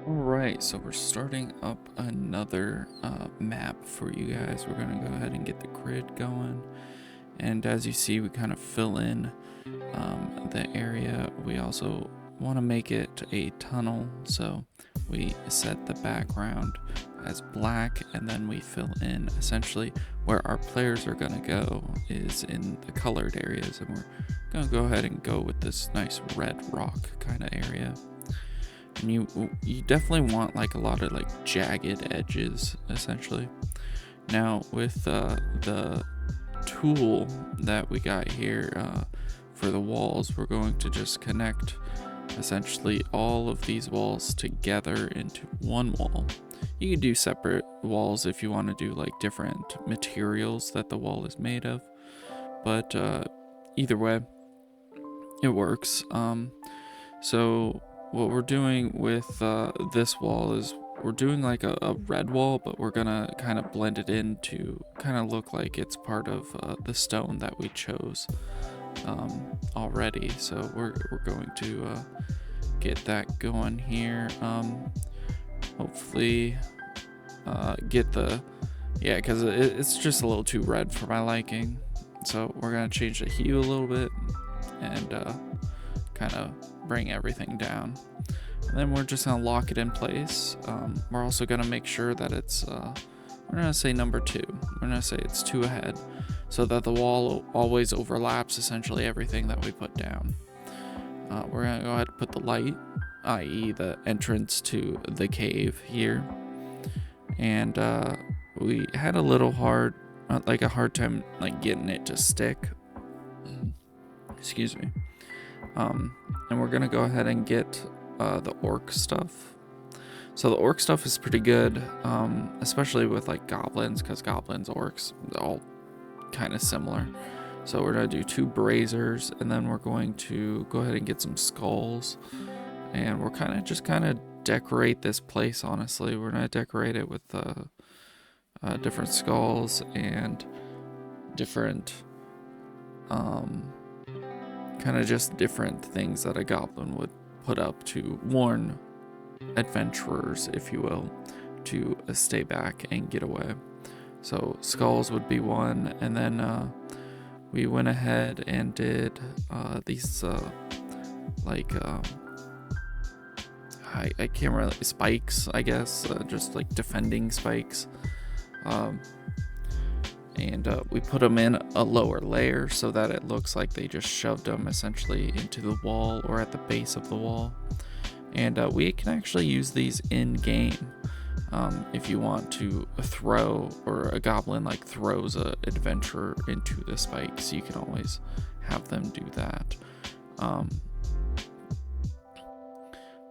Alright, so we're starting up another map for you guys. We're going to go ahead and get the grid going. And as you see, we kind of fill in the area. We also want to make it a tunnel, so we set the background as black, and then we fill in essentially where our players are going to go is in the colored areas, and we're going to go ahead and go with this nice red rock kind of area. And you definitely want like a lot of like jagged edges essentially. Now with the tool that we got here for the walls, we're going to just connect essentially all of these walls together into one wall. You can do separate walls if you want to do like different materials that the wall is made of, but either way it works. So what we're doing with this wall is we're doing like a red wall, but we're gonna kind of blend it in to kind of look like it's part of the stone that we chose already. So we're going to get that going here. Hopefully get the, yeah, because it's just a little too red for my liking. So we're gonna change the hue a little bit and kind of bring everything down, and then we're just gonna lock it in place. We're also gonna make sure that it's we're gonna say number 2. We're gonna say it's 2 ahead, so that the wall always overlaps essentially everything that we put down. We're gonna go ahead and put the light, i.e. the entrance to the cave here, and we had a little hard time like getting it to stick. Excuse me. And we're gonna go ahead and get the orc stuff. So the orc stuff is pretty good, especially with like goblins, because goblins, orcs, they're all kind of similar. So we're gonna do 2 braziers, and then we're going to go ahead and get some skulls, and we're kind of decorate this place. Honestly, we're gonna decorate it with different skulls and different kind of just different things that a goblin would put up to warn adventurers, if you will, to stay back and get away. So skulls would be one, and then we went ahead and did these I can't really, spikes, I guess, just like defending spikes. And we put them in a lower layer so that it looks like they just shoved them essentially into the wall or at the base of the wall. And we can actually use these in game if you want to throw, or a goblin like throws a adventurer into the spikes. You can always have them do that.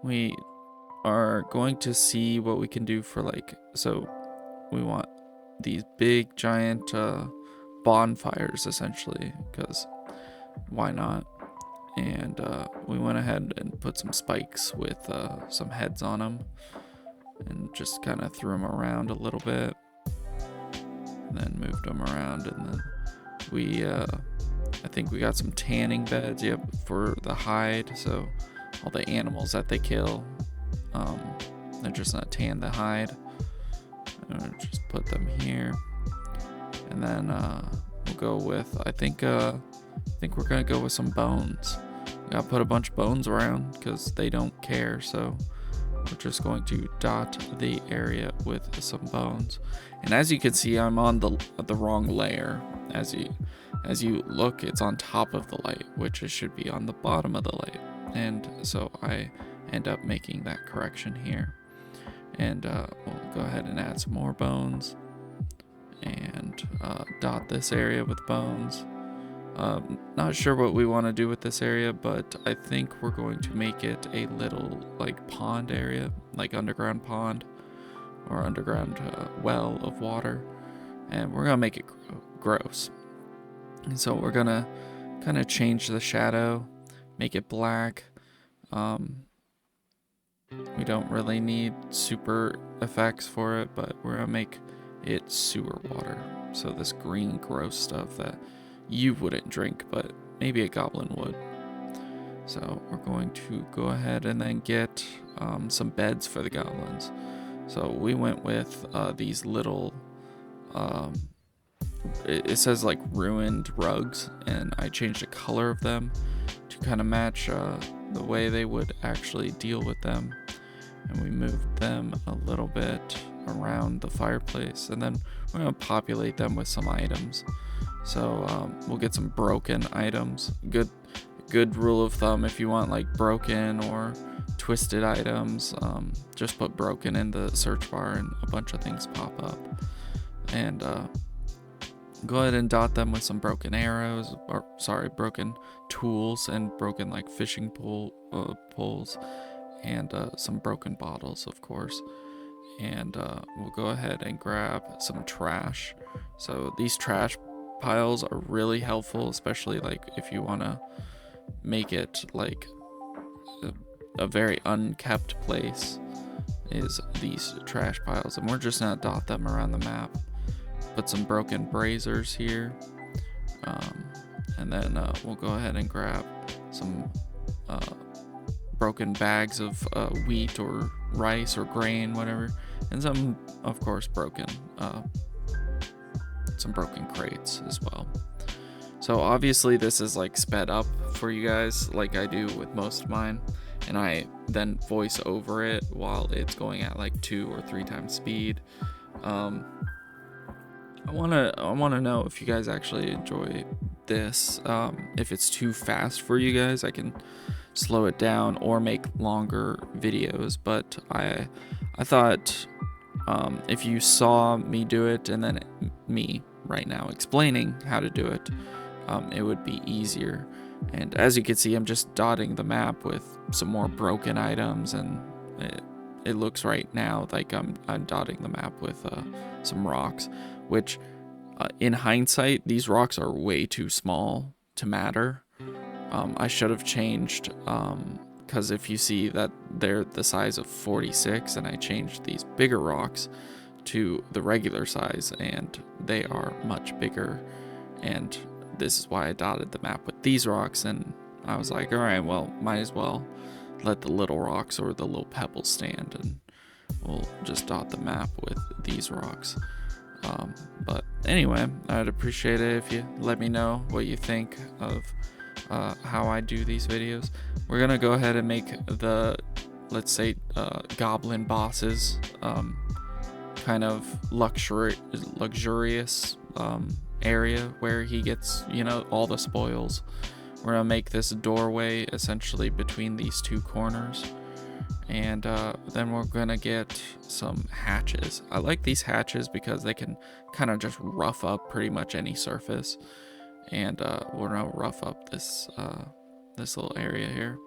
We are going to see what we can do for so we want these big giant bonfires essentially, because why not? And we went ahead and put some spikes with some heads on them, and just kind of threw them around a little bit, and then moved them around, and then we I think we got some tanning beds, yep, for the hide, so all the animals that they kill, they're just not tan the hide. Just put them here, and then we'll go with, I think we're gonna go with some bones. We gotta put a bunch of bones around because they don't care, so we're just going to dot the area with some bones. And as you can see, I'm on the wrong layer. As you look, it's on top of the light, which it should be on the bottom of the light, and so I end up making that correction here. And we'll go ahead and add some more bones, and dot this area with bones. Not sure what we want to do with this area, but I think we're going to make it a little like pond area, like underground pond or underground well of water, and we're gonna make it gross. And so we're gonna kind of change the shadow, make it black. We don't really need super effects for it, but we're gonna make it sewer water. So this green gross stuff that you wouldn't drink, but maybe a goblin would. So we're going to go ahead and then get some beds for the goblins. So we went with these little, it says like ruined rugs, and I changed the color of them to kind of match the way they would actually deal with them. And we moved them a little bit around the fireplace, and then we're going to populate them with some items. So we'll get some broken items. Good rule of thumb, if you want like broken or twisted items, just put broken in the search bar and a bunch of things pop up. And go ahead and dot them with some broken arrows, or sorry, broken tools, and broken like fishing poles, and some broken bottles, of course. And we'll go ahead and grab some trash. So these trash piles are really helpful, especially like if you want to make it like a very unkept place, is these trash piles. And we're just gonna dot them around the map. Put some broken braziers here, and then we'll go ahead and grab some broken bags of wheat or rice or grain, whatever, and some, of course, some broken crates as well. So obviously this is like sped up for you guys, like I do with most of mine, and I then voice over it while it's going at like 2 or 3 times speed. I wanna know if you guys actually enjoy this. If it's too fast for you guys, I can slow it down or make longer videos. But I thought if you saw me do it and then me right now explaining how to do it, it would be easier. And as you can see, I'm just dotting the map with some more broken items, and it looks right now like I'm dotting the map with some rocks, which in hindsight, these rocks are way too small to matter. I should have changed, because if you see that they're the size of 46, and I changed these bigger rocks to the regular size, and they are much bigger, and this is why I dotted the map with these rocks. And I was like, all right, well, might as well let the little rocks or the little pebbles stand, and we'll just dot the map with these rocks. But anyway, I'd appreciate it if you let me know what you think of how I do these videos. We're gonna go ahead and make the, let's say, goblin bosses kind of luxurious area where he gets, all the spoils. We're gonna make this doorway essentially between these 2 corners, and then we're gonna get some hatches. I like these hatches because they can kind of just rough up pretty much any surface, and we're gonna rough up this little area here.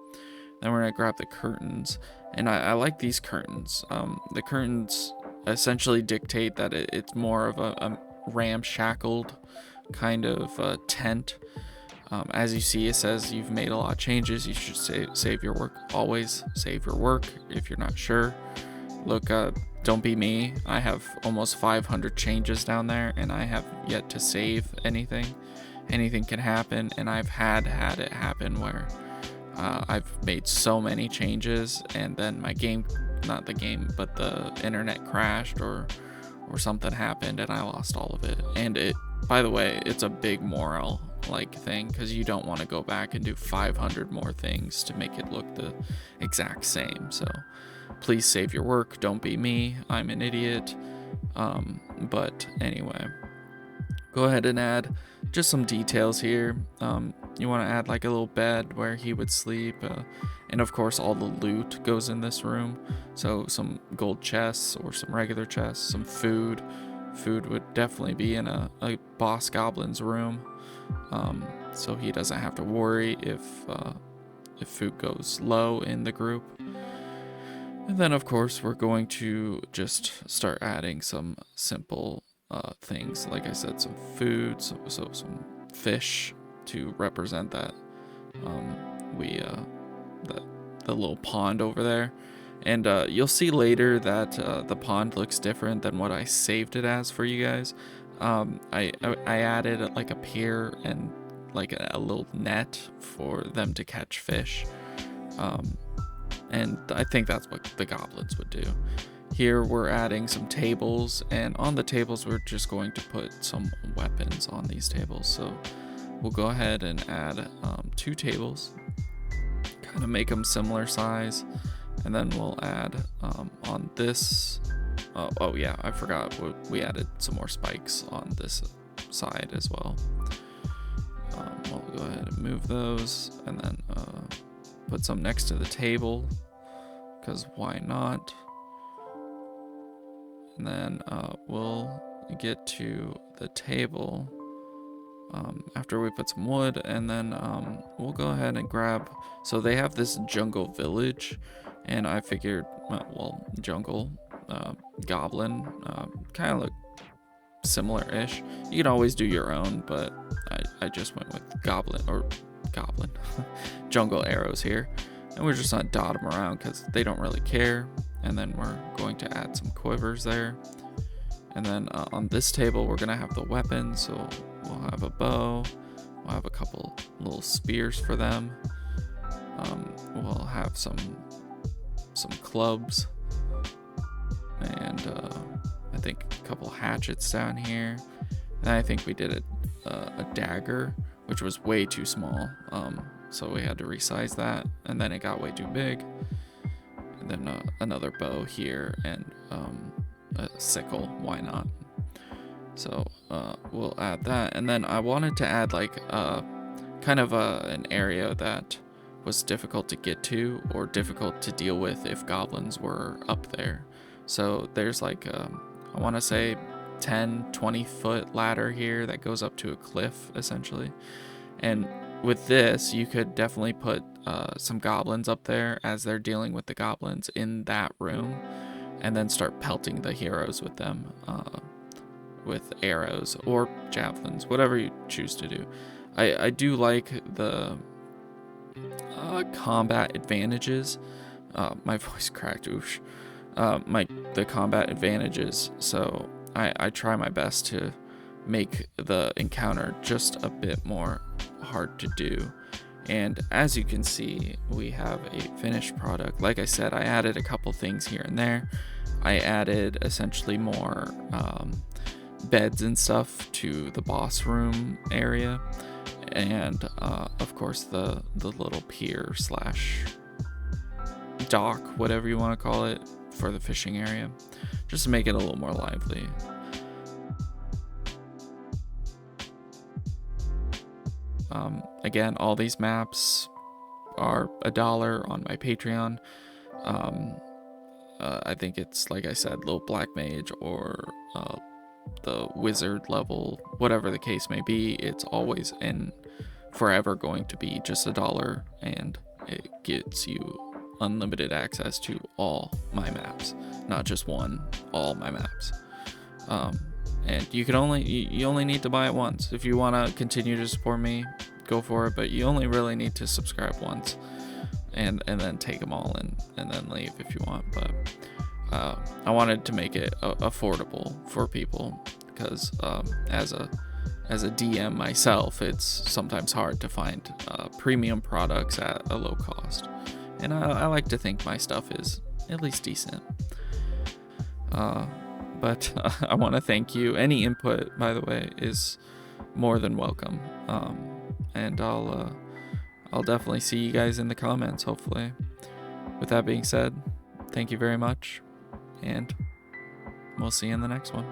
Then we're gonna grab the curtains, and I like these curtains. The curtains essentially dictate that it's more of a ramshackled kind of tent. As you see, it says you've made a lot of changes. You should save your work. Always save your work if you're not sure. Look, don't be me. I have almost 500 changes down there, and I have yet to save anything. Anything can happen, and I've had it happen where I've made so many changes, and then my game, not the game, but the internet crashed or something happened, and I lost all of it. And it, by the way, it's a big morale like thing, because you don't want to go back and do 500 more things to make it look the exact same. So please save your work. Don't be me. I'm an idiot. But anyway, go ahead and add just some details here. You want to add like a little bed where he would sleep, and of course all the loot goes in this room. So some gold chests or some regular chests, some food would definitely be in a boss goblin's room, so he doesn't have to worry if food goes low in the group. And then of course we're going to just start adding some simple things, like I said, some food, so some fish to represent that the little pond over there. And you'll see later that the pond looks different than what I saved it as for you guys. I added like a pier and like a little net for them to catch fish. And I think that's what the goblins would do. Here we're adding some tables, and on the tables we're just going to put some weapons on these tables. So we'll go ahead and add 2 tables, kind of make them similar size, and then we'll add on this. Oh yeah, I forgot, we added some more spikes on this side as well. We'll go ahead and move those, and then put some next to the table, because why not? And then we'll get to the table after we put some wood, and then we'll go ahead and grab, so they have this jungle village, and I figured, well, jungle goblin kind of look similar-ish. You can always do your own, but I just went with goblin jungle arrows here, and we're just gonna dot them around because they don't really care. And then we're going to add some quivers there, and then on this table we're gonna have the weapons. So we'll have a bow, we'll have a couple little spears for them, we'll have some clubs, and I think a couple hatchets down here, and I think we did a dagger, which was way too small, so we had to resize that, and then it got way too big. And then another bow here, and a sickle, why not? So we'll add that, and then I wanted to add like kind of an area that was difficult to get to or difficult to deal with if goblins were up there. So there's like I want to say 10-20 foot ladder here that goes up to a cliff essentially, and with this you could definitely put some goblins up there as they're dealing with the goblins in that room, and then start pelting the heroes with them with arrows or javelins, whatever you choose to do. I do like the combat advantages. My voice cracked, oosh. The combat advantages, so I try my best to make the encounter just a bit more hard to do. And as you can see, we have a finished product. Like I said, I added a couple things here and there. I added essentially more beds and stuff to the boss room area, and of course the little pier slash dock, whatever you want to call it, for the fishing area, just to make it a little more lively. Again, all these maps are $1 on my Patreon. I think it's, like I said, Little Black Mage or the Wizard level, whatever the case may be. It's always and forever going to be just $1, and it gets you unlimited access to all my maps, not just one, all my maps. And you only need to buy it once. If you want to continue to support me, go for it, but you only really need to subscribe once, and then take them all and then leave if you want. But I wanted to make it affordable for people, because as a DM myself, it's sometimes hard to find premium products at a low cost, and I like to think my stuff is at least decent. But I want to thank you. Any input, by the way, is more than welcome. And I'll definitely see you guys in the comments, hopefully. With that being said, thank you very much, and we'll see you in the next one.